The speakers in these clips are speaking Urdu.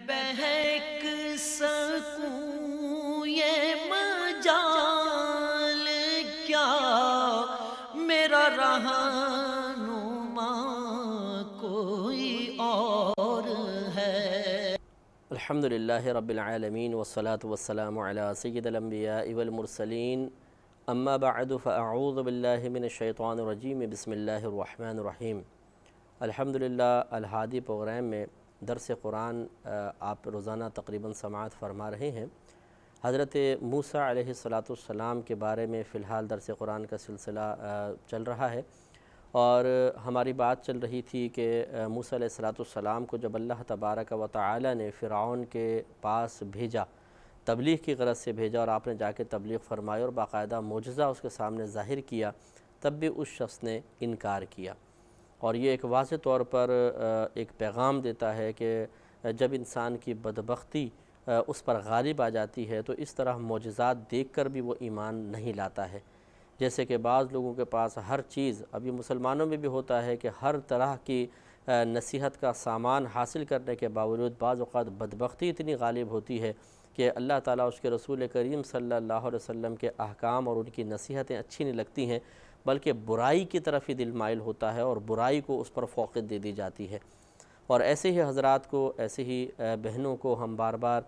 بہک سکوں یہ مجال کیا میرا رہنما کوئی اور ہے۔ الحمدللہ رب العالمین والصلاة والسلام علی سید الانبیاء والمرسلین اما بعد فاعوذ باللہ من الشیطان الرجیم بسم اللہ الرحمن الرحیم۔ الحمدللہ الہادی پروگرام میں درس قرآن آپ روزانہ تقریباً سماعت فرما رہے ہیں۔ حضرت موسیٰ علیہ السلام کے بارے میں فی الحال درس قرآن کا سلسلہ چل رہا ہے، اور ہماری بات چل رہی تھی کہ موسیٰ علیہ السلام کو جب اللہ تبارک و تعالی نے فرعون کے پاس بھیجا، تبلیغ کی غرض سے بھیجا، اور آپ نے جا کے تبلیغ فرمائی اور باقاعدہ معجزہ اس کے سامنے ظاہر کیا، تب بھی اس شخص نے انکار کیا۔ اور یہ ایک واضح طور پر ایک پیغام دیتا ہے کہ جب انسان کی بدبختی اس پر غالب آ جاتی ہے تو اس طرح معجزات دیکھ کر بھی وہ ایمان نہیں لاتا ہے۔ جیسے کہ بعض لوگوں کے پاس ہر چیز، ابھی مسلمانوں میں بھی ہوتا ہے کہ ہر طرح کی نصیحت کا سامان حاصل کرنے کے باوجود بعض اوقات بدبختی اتنی غالب ہوتی ہے کہ اللہ تعالیٰ اس کے رسول کریم صلی اللہ علیہ وسلم کے احکام اور ان کی نصیحتیں اچھی نہیں لگتی ہیں، بلکہ برائی کی طرف ہی دل مائل ہوتا ہے اور برائی کو اس پر فوقیت دے دی جاتی ہے۔ اور ایسے ہی حضرات کو، ایسے ہی بہنوں کو ہم بار بار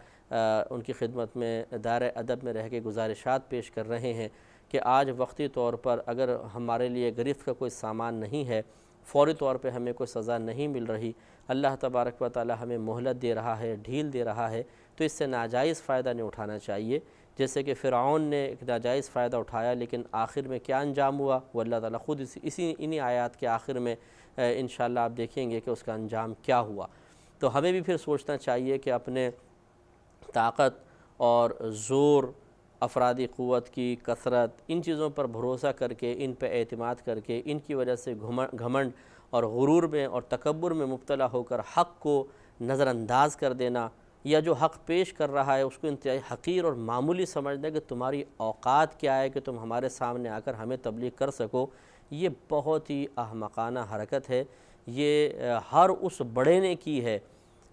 ان کی خدمت میں دائرہ ادب میں رہ کے گزارشات پیش کر رہے ہیں کہ آج وقتی طور پر اگر ہمارے لیے گرفت کا کوئی سامان نہیں ہے، فوری طور پہ ہمیں کوئی سزا نہیں مل رہی، اللہ تبارک و تعالی ہمیں مہلت دے رہا ہے، ڈھیل دے رہا ہے، تو اس سے ناجائز فائدہ نہیں اٹھانا چاہیے۔ جیسے کہ فرعون نے ایک ناجائز فائدہ اٹھایا، لیکن آخر میں کیا انجام ہوا وہ اللہ تعالیٰ خود انہی آیات کے آخر میں انشاءاللہ آپ دیکھیں گے کہ اس کا انجام کیا ہوا۔ تو ہمیں بھی پھر سوچنا چاہیے کہ اپنے طاقت اور زور، افرادی قوت کی کثرت، ان چیزوں پر بھروسہ کر کے، ان پہ اعتماد کر کے، ان کی وجہ سے گھمنڈ اور غرور میں اور تکبر میں مبتلا ہو کر حق کو نظر انداز کر دینا، یا جو حق پیش کر رہا ہے اس کو انتہائی حقیر اور معمولی سمجھنا کہ تمہاری اوقات کیا ہے کہ تم ہمارے سامنے آ کر ہمیں تبلیغ کر سکو، یہ بہت ہی احمقانہ حرکت ہے۔ یہ ہر اس بڑے نے کی ہے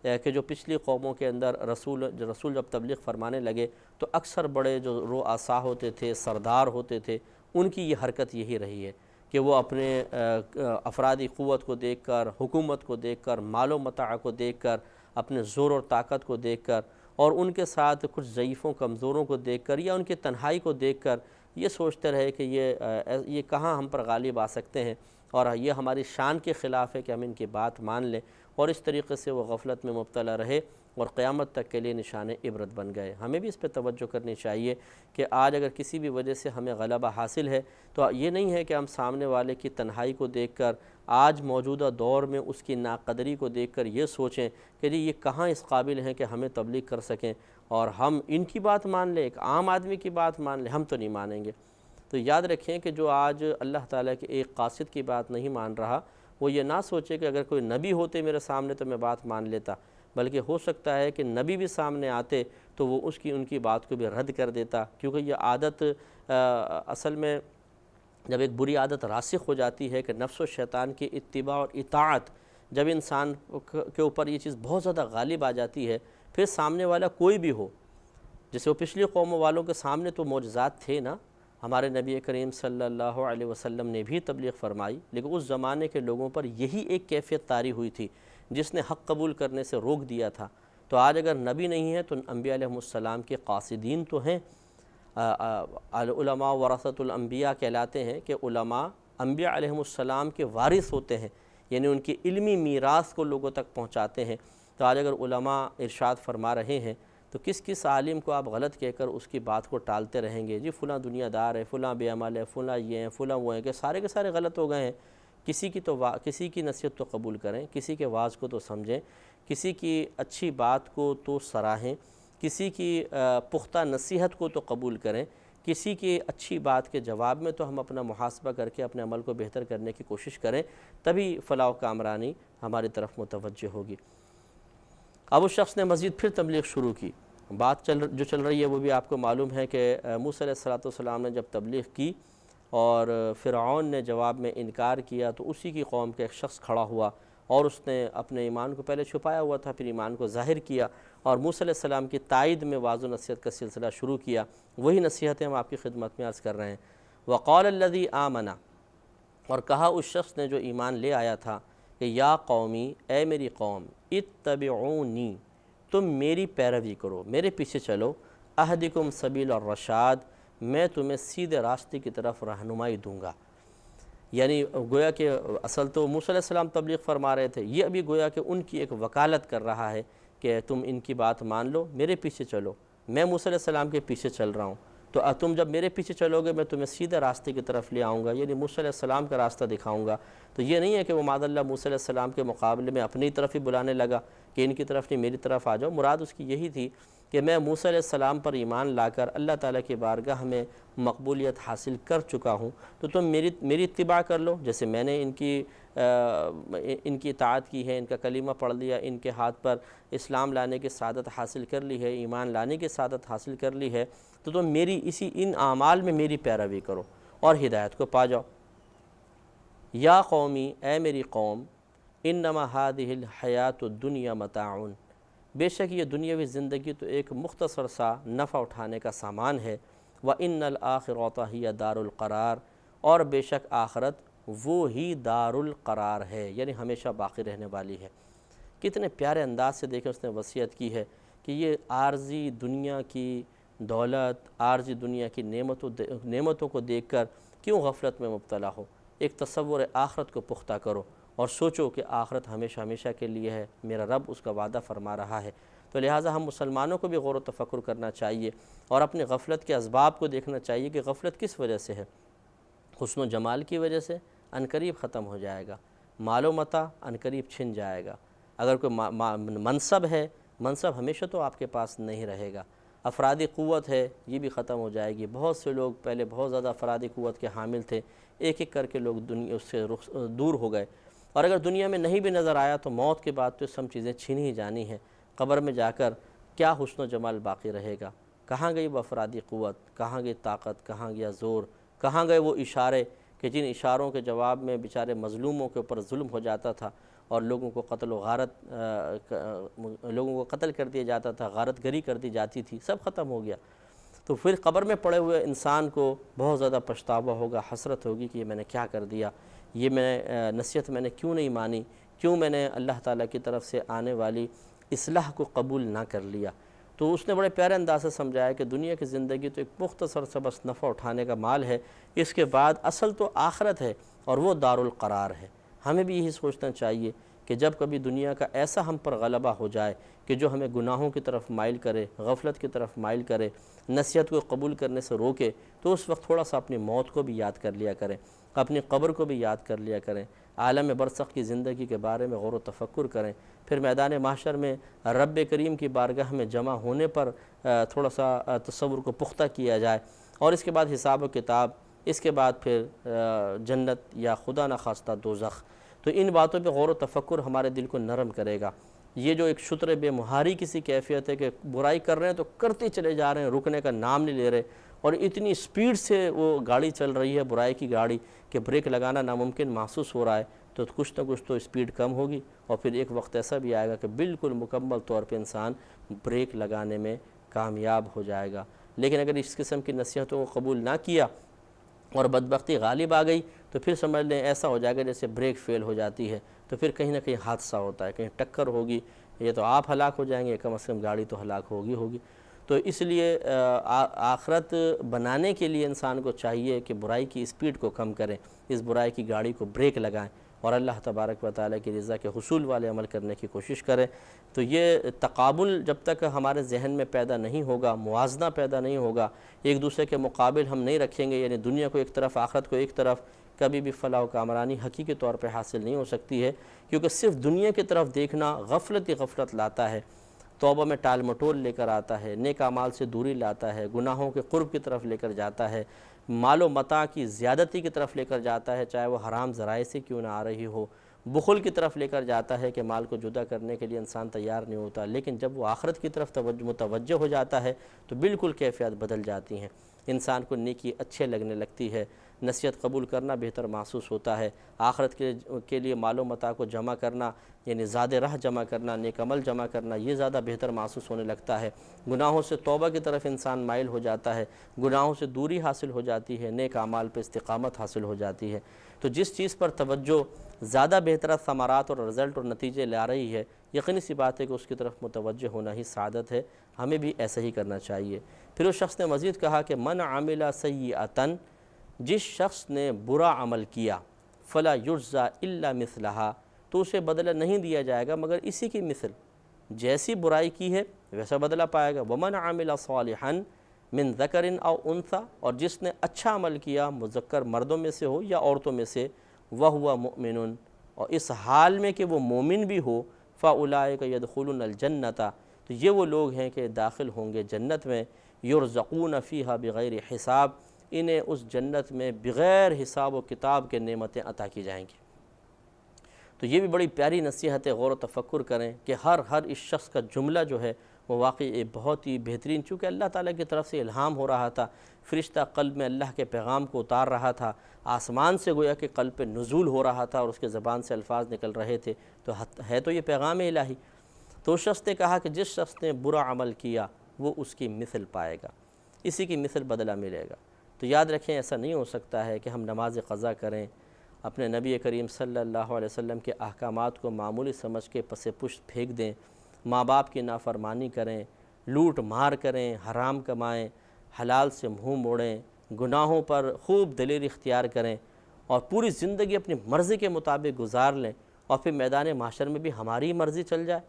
کہ جو پچھلی قوموں کے اندر رسول جب تبلیغ فرمانے لگے تو اکثر بڑے جو رؤساء ہوتے تھے، سردار ہوتے تھے، ان کی یہ حرکت یہی رہی ہے کہ وہ اپنے افرادی قوت کو دیکھ کر، حکومت کو دیکھ کر، مال و متاع کو دیکھ کر، اپنے زور اور طاقت کو دیکھ کر، اور ان کے ساتھ کچھ ضعیفوں کمزوروں کو دیکھ کر یا ان کی تنہائی کو دیکھ کر یہ سوچتے رہے کہ یہ کہاں ہم پر غالب آ سکتے ہیں، اور یہ ہماری شان کے خلاف ہے کہ ہم ان کی بات مان لیں، اور اس طریقے سے وہ غفلت میں مبتلا رہے اور قیامت تک کے لیے نشان عبرت بن گئے۔ ہمیں بھی اس پہ توجہ کرنی چاہیے کہ آج اگر کسی بھی وجہ سے ہمیں غلبہ حاصل ہے تو یہ نہیں ہے کہ ہم سامنے والے کی تنہائی کو دیکھ کر، آج موجودہ دور میں اس کی ناقدری کو دیکھ کر یہ سوچیں کہ جی یہ کہاں اس قابل ہیں کہ ہمیں تبلیغ کر سکیں، اور ہم ان کی بات مان لیں، ایک عام آدمی کی بات مان لیں، ہم تو نہیں مانیں گے۔ تو یاد رکھیں کہ جو آج اللہ تعالیٰ کے ایک قاصد کی بات نہیں مان رہا، وہ یہ نہ سوچے کہ اگر کوئی نبی ہوتے میرے سامنے تو میں بات مان لیتا، بلکہ ہو سکتا ہے کہ نبی بھی سامنے آتے تو وہ ان کی بات کو بھی رد کر دیتا، کیونکہ یہ عادت اصل میں جب ایک بری عادت راسخ ہو جاتی ہے کہ نفس و شیطان کی اتباع اور اطاعت، جب انسان کے اوپر یہ چیز بہت زیادہ غالب آ جاتی ہے، پھر سامنے والا کوئی بھی ہو، جیسے وہ پچھلی قوموں والوں کے سامنے تو معجزات تھے نا، ہمارے نبی کریم صلی اللہ علیہ وسلم نے بھی تبلیغ فرمائی، لیکن اس زمانے کے لوگوں پر یہی ایک کیفیت طاری ہوئی تھی جس نے حق قبول کرنے سے روک دیا تھا۔ تو آج اگر نبی نہیں ہے تو انبیاء علیہ السلام کے قاصدین تو ہیں۔ علماء ورثۃ الانبیاء کہلاتے ہیں کہ علماء انبیاء علیہ السلام کے وارث ہوتے ہیں، یعنی ان کی علمی میراث کو لوگوں تک پہنچاتے ہیں۔ تو آج اگر علماء ارشاد فرما رہے ہیں تو کس عالم کو آپ غلط کہہ کر اس کی بات کو ٹالتے رہیں گے؟ جی فلاں دنیا دار ہے، فلاں بے عمل ہے، فلاں یہ ہیں، فلاں وہ ہیں، کہ سارے کے سارے غلط ہو گئے ہیں۔ کسی کی نصیحت تو قبول کریں، کسی کے واعظ کو تو سمجھیں، کسی کی اچھی بات کو تو سراہیں، کسی کی پختہ نصیحت کو تو قبول کریں، کسی کی اچھی بات کے جواب میں تو ہم اپنا محاسبہ کر کے اپنے عمل کو بہتر کرنے کی کوشش کریں، تبھی فلاح و کامرانی ہماری طرف متوجہ ہوگی۔ اب اس شخص نے مزید پھر تبلیغ شروع کی۔ بات جو چل رہی ہے وہ بھی آپ کو معلوم ہے کہ موسیٰ علیہ السلام نے جب تبلیغ کی اور فرعون نے جواب میں انکار کیا تو اسی کی قوم کا ایک شخص کھڑا ہوا اور اس نے اپنے ایمان کو پہلے چھپایا ہوا تھا، پھر ایمان کو ظاہر کیا اور موسیٰ علیہ السلام کی تائید میں وعظ و نصیحت کا سلسلہ شروع کیا۔ وہی نصیحتیں ہم آپ کی خدمت میں عرض کر رہے ہیں۔ وقال الذی آمن، اور کہا اس شخص نے جو ایمان لے آیا تھا کہ یا قومی، اے میری قوم، اتبعونی، تم میری پیروی کرو، میرے پیچھے چلو، اہدکم سبیل الرشاد، میں تمہیں سیدھے راستے کی طرف رہنمائی دوں گا۔ یعنی گویا کہ اصل تو موسیٰ علیہ السلام تبلیغ فرما رہے تھے، یہ ابھی گویا کہ ان کی ایک وکالت کر رہا ہے کہ تم ان کی بات مان لو، میرے پیچھے چلو، میں موسیٰ علیہ السلام کے پیچھے چل رہا ہوں، تو تم جب میرے پیچھے چلو گے میں تمہیں سیدھے راستے کی طرف لے آؤں گا، یعنی موسیٰ علیہ السلام کا راستہ دکھاؤں گا۔ تو یہ نہیں ہے کہ وہ معاذ اللہ موسیٰ علیہ السلام کے مقابلے میں اپنی طرف ہی بلانے لگا کہ ان کی طرف نہیں میری طرف آ جاؤ، مراد اس کی یہی تھی کہ میں موسیٰ علیہ السلام پر ایمان لا کر اللہ تعالیٰ کی بارگاہ میں مقبولیت حاصل کر چکا ہوں، تو تم میری اتباع کر لو، جیسے میں نے ان کی اطاعت کی ہے، ان کا کلمہ پڑھ لیا، ان کے ہاتھ پر اسلام لانے کی سعادت حاصل کر لی ہے، ایمان لانے کی سعادت حاصل کر لی ہے، تو تم میری ان اعمال میں میری پیروی کرو اور ہدایت کو پا جاؤ۔ یا قومی، اے میری قوم، انما هذه الحیات الدنیا متاع، بے شک یہ دنیاوی زندگی تو ایک مختصر سا نفع اٹھانے کا سامان ہے، وَإِنَّ الْآخِرَةَ هِيَ دَارُ الْقَرَارِ، اور بے شک آخرت وہ ہی دار القرار ہے، یعنی ہمیشہ باقی رہنے والی ہے۔ کتنے پیارے انداز سے دیکھیں اس نے وصیت کی ہے کہ یہ عارضی دنیا کی دولت، عارضی دنیا کی نعمتوں کو دیکھ کر کیوں غفلت میں مبتلا ہو، ایک تصور آخرت کو پختہ کرو اور سوچو کہ آخرت ہمیشہ ہمیشہ کے لیے ہے، میرا رب اس کا وعدہ فرما رہا ہے۔ تو لہٰذا ہم مسلمانوں کو بھی غور و تفکر کرنا چاہیے اور اپنے غفلت کے اسباب کو دیکھنا چاہیے کہ غفلت کس وجہ سے ہے۔ حسن و جمال کی وجہ سے عنقریب ختم ہو جائے گا، مال و متاع عنقریب چھن جائے گا، اگر کوئی منصب ہے، منصب ہمیشہ تو آپ کے پاس نہیں رہے گا، افرادی قوت ہے یہ بھی ختم ہو جائے گی۔ بہت سے لوگ پہلے بہت زیادہ افرادی قوت کے حامل تھے، ایک ایک کر کے لوگ دنیا اس سے دور ہو گئے، اور اگر دنیا میں نہیں بھی نظر آیا تو موت کے بعد تو سب چیزیں چھین ہی جانی ہیں۔ قبر میں جا کر کیا حسن و جمال باقی رہے گا؟ کہاں گئی وہ افرادی قوت، کہاں گئی طاقت، کہاں گیا زور، کہاں گئے وہ اشارے کہ جن اشاروں کے جواب میں بیچارے مظلوموں کے اوپر ظلم ہو جاتا تھا اور لوگوں کو قتل کر دیا جاتا تھا، غارت گری کر دی جاتی تھی، سب ختم ہو گیا۔ تو پھر قبر میں پڑے ہوئے انسان کو بہت زیادہ پچھتاوا ہوگا، حسرت ہوگی کہ یہ میں نے کیا کر دیا، یہ نصیحت میں نے کیوں نہیں مانی، کیوں میں نے اللہ تعالیٰ کی طرف سے آنے والی اصلاح کو قبول نہ کر لیا۔ تو اس نے بڑے پیارے انداز سے سمجھایا کہ دنیا کی زندگی تو ایک مختصر سا بس نفع اٹھانے کا مال ہے، اس کے بعد اصل تو آخرت ہے اور وہ دار القرار ہے۔ ہمیں بھی یہی سوچنا چاہیے کہ جب کبھی دنیا کا ایسا ہم پر غلبہ ہو جائے کہ جو ہمیں گناہوں کی طرف مائل کرے، غفلت کی طرف مائل کرے، نصیحت کو قبول کرنے سے روکے، تو اس وقت تھوڑا سا اپنی موت کو بھی یاد کر لیا کریں، اپنی قبر کو بھی یاد کر لیا کریں، عالم برزخ کی زندگی کے بارے میں غور و تفکر کریں، پھر میدان محشر میں رب کریم کی بارگاہ میں جمع ہونے پر تھوڑا سا تصور کو پختہ کیا جائے، اور اس کے بعد حساب و کتاب، اس کے بعد پھر جنت یا خدا نخواستہ دوزخ۔ تو ان باتوں پہ غور و تفکر ہمارے دل کو نرم کرے گا۔ یہ جو ایک شتر بے مہاری کسی کیفیت ہے کہ برائی کر رہے ہیں تو کرتے چلے جا رہے ہیں، رکنے کا نام نہیں لے رہے، اور اتنی سپیڈ سے وہ گاڑی چل رہی ہے برائی کی گاڑی کہ بریک لگانا ناممکن محسوس ہو رہا ہے، تو کچھ نہ کچھ تو اسپیڈ کم ہوگی، اور پھر ایک وقت ایسا بھی آئے گا کہ بالکل مکمل طور پہ انسان بریک لگانے میں کامیاب ہو جائے گا۔ لیکن اگر اس قسم کی نصیحتوں کو قبول نہ کیا اور بدبختی غالب آ گئی تو پھر سمجھ لیں ایسا ہو جائے گا جیسے بریک فیل ہو جاتی ہے، تو پھر کہیں نہ کہیں حادثہ ہوتا ہے، کہیں ٹکر ہوگی، یہ تو آپ ہلاک ہو جائیں گے، کم از کم گاڑی تو ہلاک ہوگی۔ تو اس لیے آخرت بنانے کے لیے انسان کو چاہیے کہ برائی کی اسپیڈ کو کم کریں، اس برائی کی گاڑی کو بریک لگائیں اور اللہ تبارک و تعالیٰ کی رضا کے حصول والے عمل کرنے کی کوشش کریں۔ تو یہ تقابل جب تک ہمارے ذہن میں پیدا نہیں ہوگا، موازنہ پیدا نہیں ہوگا، ایک دوسرے کے مقابل ہم نہیں رکھیں گے، یعنی دنیا کو ایک طرف آخرت کو ایک طرف، کبھی بھی فلاح و کامرانی حقیقی طور پہ حاصل نہیں ہو سکتی ہے، کیونکہ صرف دنیا کی طرف دیکھنا غفلت ہی غفلت لاتا ہے، توبہ میں ٹال مٹول لے کر آتا ہے، نیک اعمال سے دوری لاتا ہے، گناہوں کے قرب کی طرف لے کر جاتا ہے، مال و متاع کی زیادتی کی طرف لے کر جاتا ہے، چاہے وہ حرام ذرائع سے کیوں نہ آ رہی ہو، بخل کی طرف لے کر جاتا ہے کہ مال کو جدا کرنے کے لیے انسان تیار نہیں ہوتا، لیکن جب وہ آخرت کی طرف متوجہ ہو جاتا ہے تو بالکل کیفیت بدل جاتی ہیں، انسان کو نیکی اچھے لگنے لگتی ہے، نصیحت قبول کرنا بہتر محسوس ہوتا ہے۔ آخرت کے لیے مال و متاع کو جمع کرنا، یعنی زاد راہ جمع کرنا، نیک عمل جمع کرنا، یہ زیادہ بہتر محسوس ہونے لگتا ہے۔ گناہوں سے توبہ کی طرف انسان مائل ہو جاتا ہے، گناہوں سے دوری حاصل ہو جاتی ہے، نیک اعمال پہ استقامت حاصل ہو جاتی ہے۔ تو جس چیز پر توجہ زیادہ بہتر ثمرات اور رزلٹ اور نتیجے لا رہی ہے، یقینی سی بات ہے کہ اس کی طرف متوجہ ہونا ہی سعادت ہے، ہمیں بھی ایسا ہی کرنا چاہیے۔ پھر اس شخص نے مزید کہا کہ من عمل سیئۃ، جس شخص نے برا عمل کیا، فلا یجزی الا مثلہا، تو اسے بدلہ نہیں دیا جائے گا مگر اسی کی مثل، جیسی برائی کی ہے ویسا بدلہ پائے گا۔ ومن عمل صالحا من ذکر او انثی، اور جس نے اچھا عمل کیا مذکر مردوں میں سے ہو یا عورتوں میں سے، وہو مؤمن، اور اس حال میں کہ وہ مومن بھی ہو، فاولئک یدخلون الجنۃ، تو یہ وہ لوگ ہیں کہ داخل ہوں گے جنت میں، یرزقون فیہا بغیر حساب، انہیں اس جنت میں بغیر حساب و کتاب کے نعمتیں عطا کی جائیں گی۔ تو یہ بھی بڑی پیاری نصیحت ہے، غور و تفکر کریں کہ ہر اس شخص کا جملہ جو ہے وہ واقعی بہت ہی بہترین، چونکہ اللہ تعالیٰ کی طرف سے الہام ہو رہا تھا، فرشتہ قلب میں اللہ کے پیغام کو اتار رہا تھا، آسمان سے گویا کہ قلب پہ نزول ہو رہا تھا اور اس کے زبان سے الفاظ نکل رہے تھے، تو ہے تو یہ پیغام الہی۔ تو اس شخص نے کہا کہ جس شخص نے برا عمل کیا وہ اس کی مثل پائے گا، اسی کی مثل بدلہ ملے گا۔ تو یاد رکھیں ایسا نہیں ہو سکتا ہے کہ ہم نماز قضا کریں، اپنے نبی کریم صلی اللہ علیہ وسلم کے احکامات کو معمولی سمجھ کے پس پشت پھینک دیں، ماں باپ کی نافرمانی کریں، لوٹ مار کریں، حرام کمائیں، حلال سے منہ موڑیں، گناہوں پر خوب دلیر اختیار کریں اور پوری زندگی اپنی مرضی کے مطابق گزار لیں، اور پھر میدان محشر میں بھی ہماری مرضی چل جائے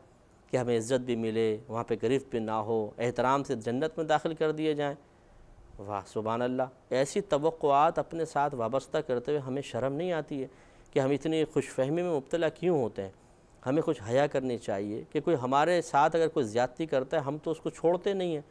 کہ ہمیں عزت بھی ملے، وہاں پہ گرفت بھی نہ ہو، احترام سے جنت میں داخل کر دیے جائیں۔ واہ سبحان اللہ، ایسی توقعات اپنے ساتھ وابستہ کرتے ہوئے ہمیں شرم نہیں آتی ہے کہ ہم اتنی خوش فہمی میں مبتلا کیوں ہوتے ہیں؟ ہمیں کچھ حیا کرنی چاہیے کہ کوئی ہمارے ساتھ اگر کوئی زیادتی کرتا ہے ہم تو اس کو چھوڑتے نہیں ہیں،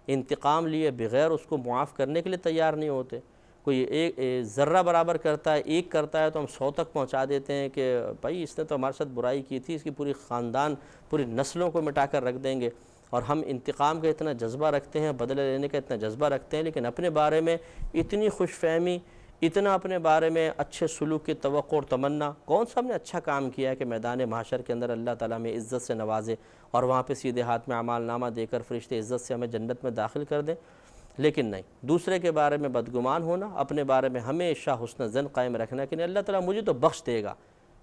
انتقام لیے بغیر اس کو معاف کرنے کے لیے تیار نہیں ہوتے۔ کوئی ایک ذرہ برابر کرتا ہے، ایک کرتا ہے تو ہم 100 تک پہنچا دیتے ہیں کہ بھائی اس نے تو ہمارے ساتھ برائی کی تھی، اس کی پوری خاندان پوری نسلوں کو مٹا کر رکھ دیں گے، اور ہم انتقام کا اتنا جذبہ رکھتے ہیں، بدلہ لینے کا اتنا جذبہ رکھتے ہیں، لیکن اپنے بارے میں اتنی خوش فہمی، اتنا اپنے بارے میں اچھے سلوک کی توقع اور تمنا، کون سا ہم نے اچھا کام کیا ہے کہ میدان محشر کے اندر اللہ تعالیٰ میں عزت سے نوازے اور وہاں پہ سیدھے ہاتھ میں اعمال نامہ دے کر فرشتے عزت سے ہمیں جنت میں داخل کر دیں؟ لیکن نہیں، دوسرے کے بارے میں بدگمان ہونا، اپنے بارے میں ہمیشہ حسن ظن قائم رکھنا کہ نہیں اللہ تعالیٰ مجھے تو بخش دے گا۔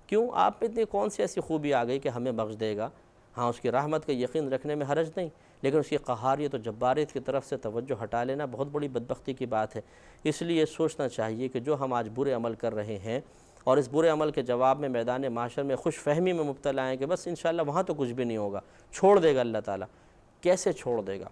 کیوں؟ آپ میں اتنی کون سی ایسی خوبی آ گئی کہ ہمیں بخش دے گا؟ ہاں اس کی رحمت کا یقین رکھنے میں حرج نہیں، لیکن اس کی قہاریت و جباریت کی طرف سے توجہ ہٹا لینا بہت بڑی بدبختی کی بات ہے۔ اس لیے سوچنا چاہیے کہ جو ہم آج برے عمل کر رہے ہیں اور اس برے عمل کے جواب میں میدان معاشر میں خوش فہمی میں مبتلا ہیں کہ بس انشاءاللہ وہاں تو کچھ بھی نہیں ہوگا، چھوڑ دے گا اللہ تعالیٰ۔ کیسے چھوڑ دے گا؟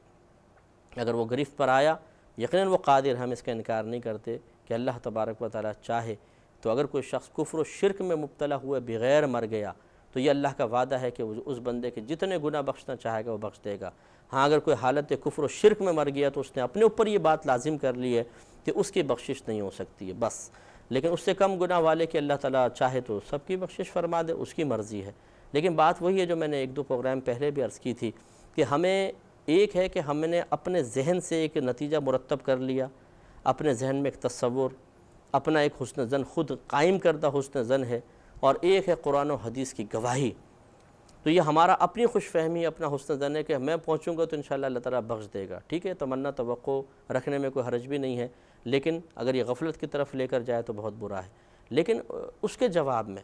اگر وہ گرفت پر آیا یقیناً وہ قادر، ہم اس کا انکار نہیں کرتے کہ اللہ تبارک و تعالیٰ چاہے تو اگر کوئی شخص کفر و شرک میں مبتلا ہوئے بغیر مر گیا تو یہ اللہ کا وعدہ ہے کہ اس بندے کے جتنے گناہ بخشنا چاہے گا وہ بخش دے گا۔ ہاں اگر کوئی حالت کفر و شرک میں مر گیا تو اس نے اپنے اوپر یہ بات لازم کر لی ہے کہ اس کی بخشش نہیں ہو سکتی ہے بس، لیکن اس سے کم گناہ والے کہ اللہ تعالیٰ چاہے تو سب کی بخشش فرما دے، اس کی مرضی ہے۔ لیکن بات وہی ہے جو میں نے 1-2 پروگرام پہلے بھی عرض کی تھی کہ ہمیں ایک ہے کہ ہم نے اپنے ذہن سے ایک نتیجہ مرتب کر لیا، اپنے ذہن میں ایک تصور، اپنا ایک حسن ظن خود قائم کردہ حسن ظن ہے، اور ایک ہے قرآن و حدیث کی گواہی۔ تو یہ ہمارا اپنی خوش فہمی، اپنا حسن ظن ہے کہ میں پہنچوں گا تو انشاءاللہ اللہ تعالیٰ بخش دے گا۔ ٹھیک ہے، تمنا توقع رکھنے میں کوئی حرج بھی نہیں ہے، لیکن اگر یہ غفلت کی طرف لے کر جائے تو بہت برا ہے۔ لیکن اس کے جواب میں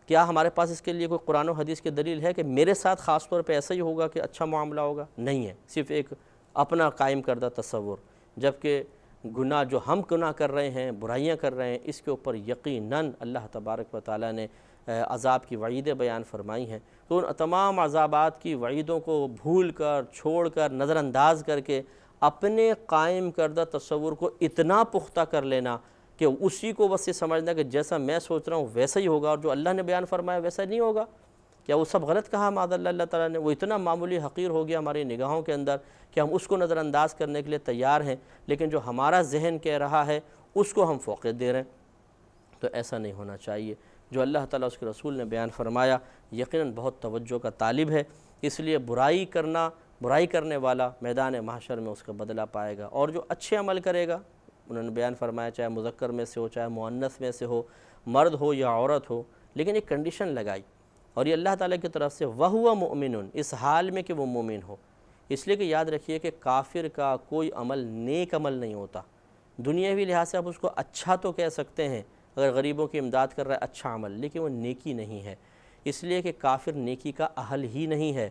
کیا ہمارے پاس اس کے لیے کوئی قرآن و حدیث کی دلیل ہے کہ میرے ساتھ خاص طور پہ ایسا ہی ہوگا کہ اچھا معاملہ ہوگا؟ نہیں ہے، صرف ایک اپنا قائم کردہ تصور، جبکہ گناہ جو ہم گناہ کر رہے ہیں، برائیاں کر رہے ہیں، اس کے اوپر یقیناً اللہ تبارک و تعالیٰ نے عذاب کی وعیدیں بیان فرمائی ہیں۔ تو ان تمام عذابات کی وعیدوں کو بھول کر، چھوڑ کر، نظر انداز کر کے اپنے قائم کردہ تصور کو اتنا پختہ کر لینا کہ اسی کو بس یہ سمجھنا کہ جیسا میں سوچ رہا ہوں ویسا ہی ہوگا، اور جو اللہ نے بیان فرمایا ویسا نہیں ہوگا۔ کیا وہ سب غلط کہا معاذ اللہ اللہ تعالیٰ نے؟ وہ اتنا معمولی حقیر ہو گیا ہماری نگاہوں کے اندر کہ ہم اس کو نظر انداز کرنے کے لیے تیار ہیں، لیکن جو ہمارا ذہن کہہ رہا ہے اس کو ہم فوقیت دے رہے ہیں۔ تو ایسا نہیں ہونا چاہیے۔ جو اللہ تعالیٰ اس کے رسول نے بیان فرمایا یقیناً بہت توجہ کا طالب ہے، اس لیے برائی کرنے والا میدان محشر میں اس کا بدلہ پائے گا، اور جو اچھے عمل کرے گا انہوں نے بیان فرمایا چاہے مذکر میں سے ہو چاہے مؤنث میں سے ہو، مرد ہو یا عورت ہو، لیکن ایک کنڈیشن لگائی، اور یہ اللہ تعالیٰ کی طرف سے وَهُوَ مُؤْمِنٌ، اس حال میں کہ وہ مومن ہو۔ اس لیے کہ یاد رکھیے کہ کافر کا کوئی عمل نیک عمل نہیں ہوتا، دنیاوی لحاظ سے آپ اس کو اچھا تو کہہ سکتے ہیں، اگر غریبوں کی امداد کر رہا ہے اچھا عمل، لیکن وہ نیکی نہیں ہے، اس لیے کہ کافر نیکی کا اہل ہی نہیں ہے۔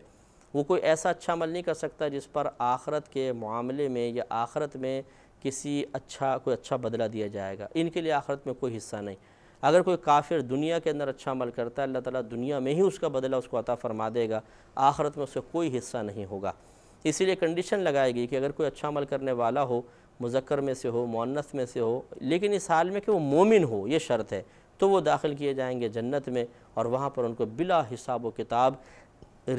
وہ کوئی ایسا اچھا عمل نہیں کر سکتا جس پر آخرت کے معاملے میں یا آخرت میں کوئی اچھا بدلہ دیا جائے گا، ان کے لیے آخرت میں کوئی حصہ نہیں۔ اگر کوئی کافر دنیا کے اندر اچھا عمل کرتا ہے، اللہ تعالیٰ دنیا میں ہی اس کا بدلہ اس کو عطا فرما دے گا، آخرت میں اس سے کوئی حصہ نہیں ہوگا۔ اسی لیے کنڈیشن لگائی گئی کہ اگر کوئی اچھا عمل کرنے والا ہو، مذکر میں سے ہو مؤنث میں سے ہو، لیکن اس حال میں کہ وہ مومن ہو، یہ شرط ہے، تو وہ داخل کیے جائیں گے جنت میں، اور وہاں پر ان کو بلا حساب و کتاب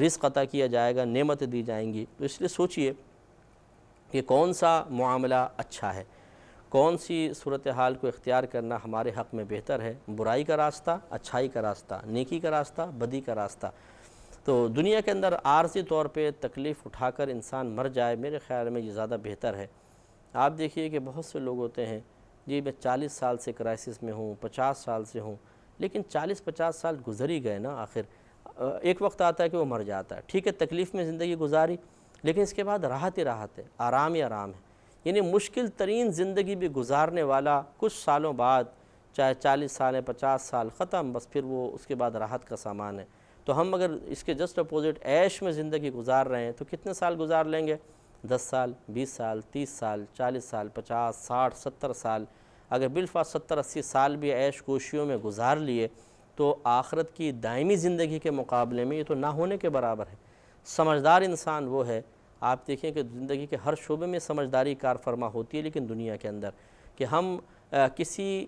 رزق عطا کیا جائے گا، نعمت دی جائیں گی۔ تو اس لیے سوچئے کہ کون سا معاملہ اچھا ہے، کون سی صورتحال کو اختیار کرنا ہمارے حق میں بہتر ہے، برائی کا راستہ، اچھائی کا راستہ، نیکی کا راستہ، بدی کا راستہ۔ تو دنیا کے اندر عارضی طور پہ تکلیف اٹھا کر انسان مر جائے، میرے خیال میں یہ زیادہ بہتر ہے۔ آپ دیکھیے کہ بہت سے لوگ ہوتے ہیں، جی میں 40 سال سے کرائسس میں ہوں، 50 سال سے ہوں، لیکن 40-50 سال گزر ہی گئے نا، آخر ایک وقت آتا ہے کہ وہ مر جاتا ہے۔ ٹھیک ہے، تکلیف میں زندگی گزاری، لیکن اس کے بعد راحت ہی راحت ہے، آرام ہی آرام ہے۔ یعنی مشکل ترین زندگی بھی گزارنے والا کچھ سالوں بعد، چاہے 40 سال ہے 50 سال، ختم، بس پھر وہ اس کے بعد راحت کا سامان ہے۔ تو ہم اگر اس کے جسٹ اپوزٹ عیش میں زندگی گزار رہے ہیں تو کتنے سال گزار لیں گے؟ 10 سال، 20 سال، 30 سال، 40 سال، 50، 60، 70 سال۔ اگر بالفعل 70-80 سال بھی عیش کوشیوں میں گزار لیے تو آخرت کی دائمی زندگی کے مقابلے میں یہ تو نہ ہونے کے برابر ہے۔ سمجھدار انسان وہ ہے، آپ دیکھیں کہ زندگی کے ہر شعبے میں سمجھداری کار فرما ہوتی ہے، لیکن دنیا کے اندر کہ ہم کسی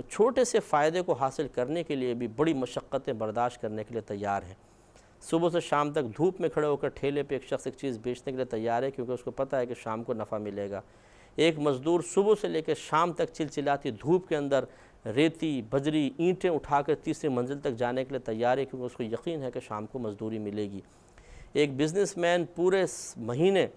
چھوٹے سے فائدے کو حاصل کرنے کے لیے بھی بڑی مشقتیں برداشت کرنے کے لیے تیار ہیں۔ صبح سے شام تک دھوپ میں کھڑے ہو کر ٹھیلے پہ ایک شخص ایک چیز بیچنے کے لیے تیار ہے، کیونکہ اس کو پتہ ہے کہ شام کو نفع ملے گا۔ ایک مزدور صبح سے لے کے شام تک چلچلاتی دھوپ کے اندر ریتی، بجری، اینٹیں اٹھا کر تیسری منزل تک جانے کے لیے تیار ہے، کیونکہ اس کو یقین ہے کہ شام کو مزدوری ملے گی۔ ایک بزنس مین پورے مہینے،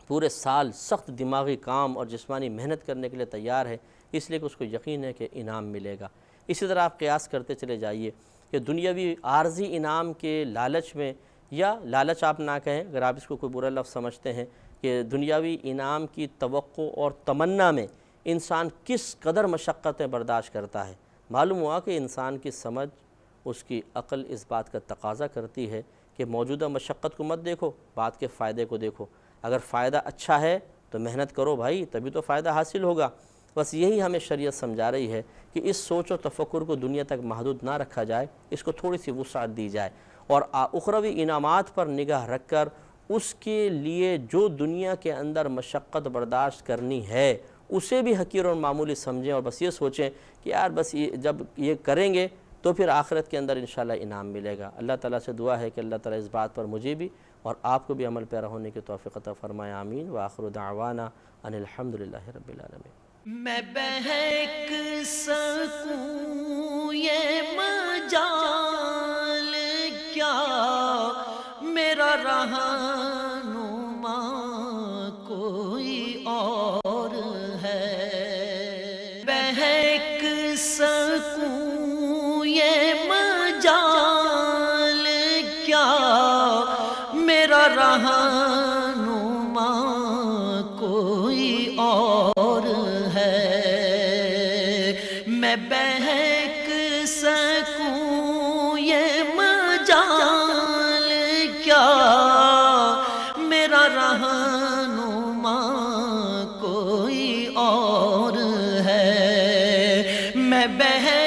پورے سال سخت دماغی کام اور جسمانی محنت کرنے کے لیے تیار ہے، اس لیے کہ اس کو یقین ہے کہ انعام ملے گا۔ اسی طرح آپ قیاس کرتے چلے جائیے کہ دنیاوی عارضی انعام کے لالچ میں، یا لالچ آپ نہ کہیں اگر آپ اس کو کوئی برا لفظ سمجھتے ہیں، کہ دنیاوی انعام کی توقع اور تمنا میں انسان کس قدر مشقتیں برداشت کرتا ہے۔ معلوم ہوا کہ انسان کی سمجھ، اس کی عقل اس بات کا تقاضا کرتی ہے کہ موجودہ مشقت کو مت دیکھو، بات کے فائدے کو دیکھو۔ اگر فائدہ اچھا ہے تو محنت کرو بھائی، تبھی تو فائدہ حاصل ہوگا۔ بس یہی ہمیں شریعت سمجھا رہی ہے کہ اس سوچ و تفکر کو دنیا تک محدود نہ رکھا جائے، اس کو تھوڑی سی وسعت دی جائے، اور اخروی انعامات پر نگاہ رکھ کر اس کے لیے جو دنیا کے اندر مشقت برداشت کرنی ہے اسے بھی حقیر اور معمولی سمجھیں، اور بس یہ سوچیں کہ یار بس جب یہ کریں گے تو پھر آخرت کے اندر انشاءاللہ انعام ملے گا۔ اللہ تعالیٰ سے دعا ہے کہ اللہ تعالیٰ اس بات پر مجھے بھی اور آپ کو بھی عمل پیرا ہونے کی توفیق عطا فرمائے، آمین۔ وآخر دعوانا ان الحمدللہ رب العالمین۔ میں بہک سکوں یہ مجال کیا، میرا رہنما کوئی اور ہے۔ بہک سکوں یہ مجال کیا، میرا رہنما کوئی اور ہے۔ میں بہک سکوں یہ مجال کیا، میرا رہنما کوئی اور ہے۔ میں بہک